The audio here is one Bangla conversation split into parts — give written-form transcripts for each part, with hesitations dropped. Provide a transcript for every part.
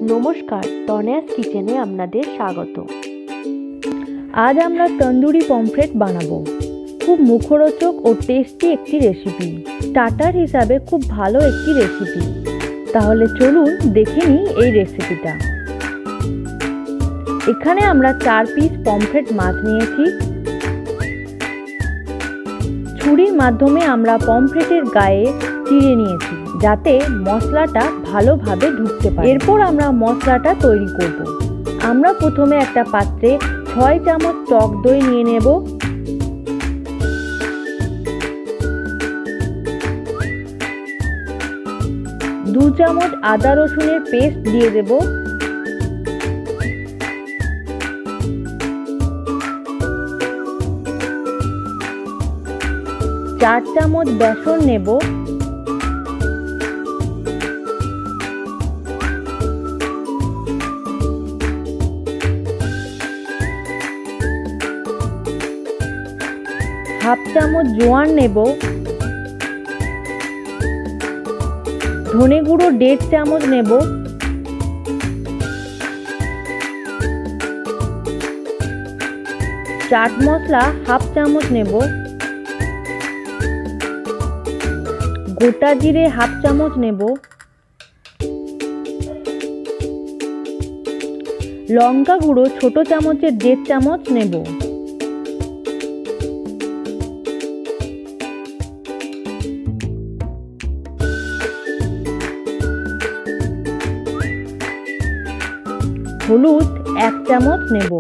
নমস্কার, তনয়াস কিচেনে আপনাদের স্বাগত। আজ আমরা তন্দুরি পমফ্রেট বানাবো। খুব মুখরোচক ও টেস্টি একটি রেসিপি, স্টার্টার হিসাবে খুব ভালো একটি রেসিপি। তাহলে চলুন দেখে নিই এই রেসিপিটা। এখানে আমরা 4 পিস পমফ্রেট মাছ নিয়েছি। ছুরির মাধ্যমে আমরা পমফ্রেটের গায়ে চিড়ে নিয়েছি যাতে মশলাটা ভালোভাবে ঢুকতে পারে। এরপর আমরা মশলাটা তৈরি করব। আমরা প্রথমে একটা পাত্রে 6 চামচ টক দই নিয়ে নেব। দু চামচ আদা রসুনের পেস্ট দিয়ে দেব। চার চামচ বেসন নেব। হাফ চামচ জোয়ান নেব। ধনে গুঁড়ো 1.5 চামচ নেব। চাট মশলা হাফ চামচ নেব। গোটা জিরে হাফ চামচ নেব। লঙ্কা গুঁড়ো ছোট চামচের 1.5 চামচ নেব। হলুদ 1 চামচ নেব।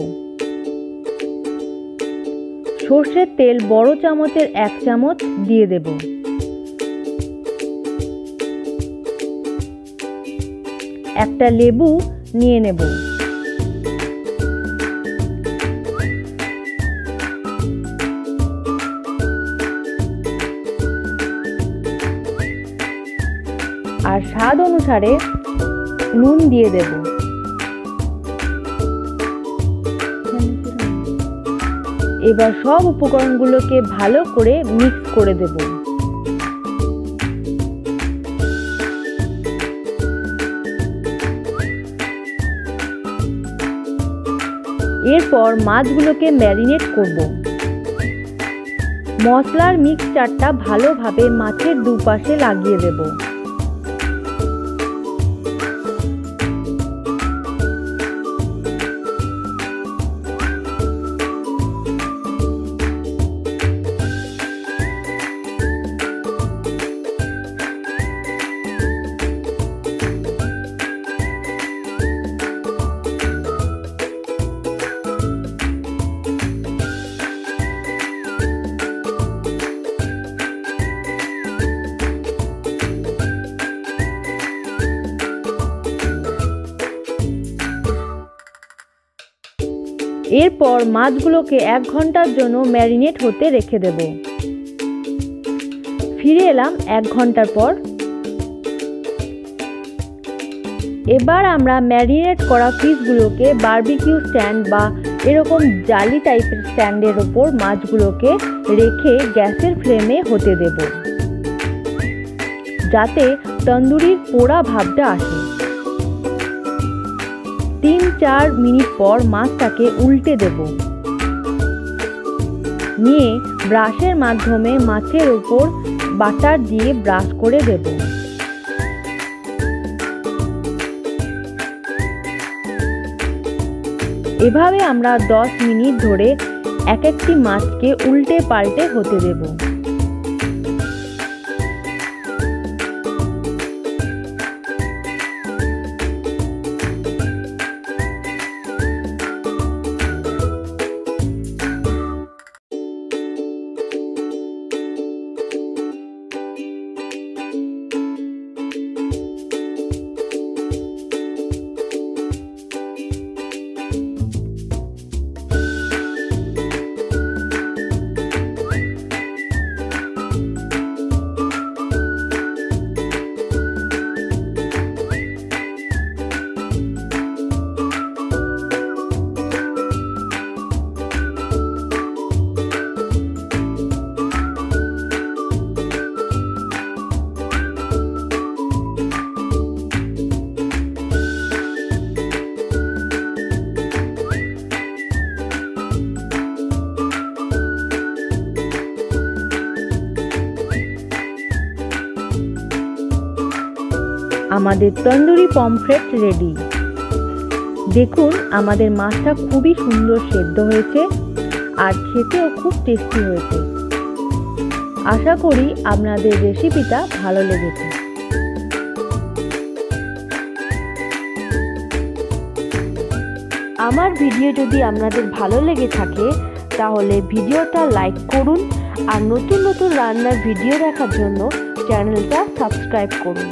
সর্ষের তেল বড় চামচের 1 চামচ দিয়ে দেব। একটা লেবু নিয়ে নেব। আর স্বাদ অনুসারে নুন দিয়ে দেব। এবার সব উপকরণগুলোকে ভালো করে মিক্স করে দেব। এরপর মাছগুলোকে ম্যারিনেট করব। মশলার মিক্সচারটা ভালোভাবে মাছের দুপাশে লাগিয়ে দেব। এরপর মাছগুলোকে 1 ঘন্টার জন্য ম্যারিনেট হতে রেখে দেব। ফিরে এলাম 1 ঘন্টার পর। এবার আমরা ম্যারিনেট করা পিসগুলোকে বারবিকিউ স্ট্যান্ড বা এরকম জালি টাইপের স্ট্যান্ডের ওপর মাছগুলোকে রেখে গ্যাসের ফ্লেমে হতে দেব যাতে তন্দুরির পোড়া ভাবটা আসে। 3-4 মিনিট পর মাছটাকে উল্টে দেব। নিয়ে ব্রাশের মাধ্যমে মাছের উপর বাটার দিয়ে ব্রাশ করে দেব। এভাবে আমরা 10 মিনিট ধরে এক একটি মাছকে উল্টে পাল্টে হতে দেব। আমাদের তন্দুরি পমফ্রেট রেডি। দেখুন আমাদের মাছটা খুবই সুন্দর সেদ্ধ হয়েছে আর খেতেও খুব টেস্টি হয়েছে। আশা করি আপনাদের রেসিপিটা ভালো লেগেছে। আমার ভিডিও যদি আপনাদের ভালো লেগে থাকে তাহলে ভিডিওটা লাইক করুন আর নতুন নতুন রান্নার ভিডিও দেখার জন্য চ্যানেলটা সাবস্ক্রাইব করুন।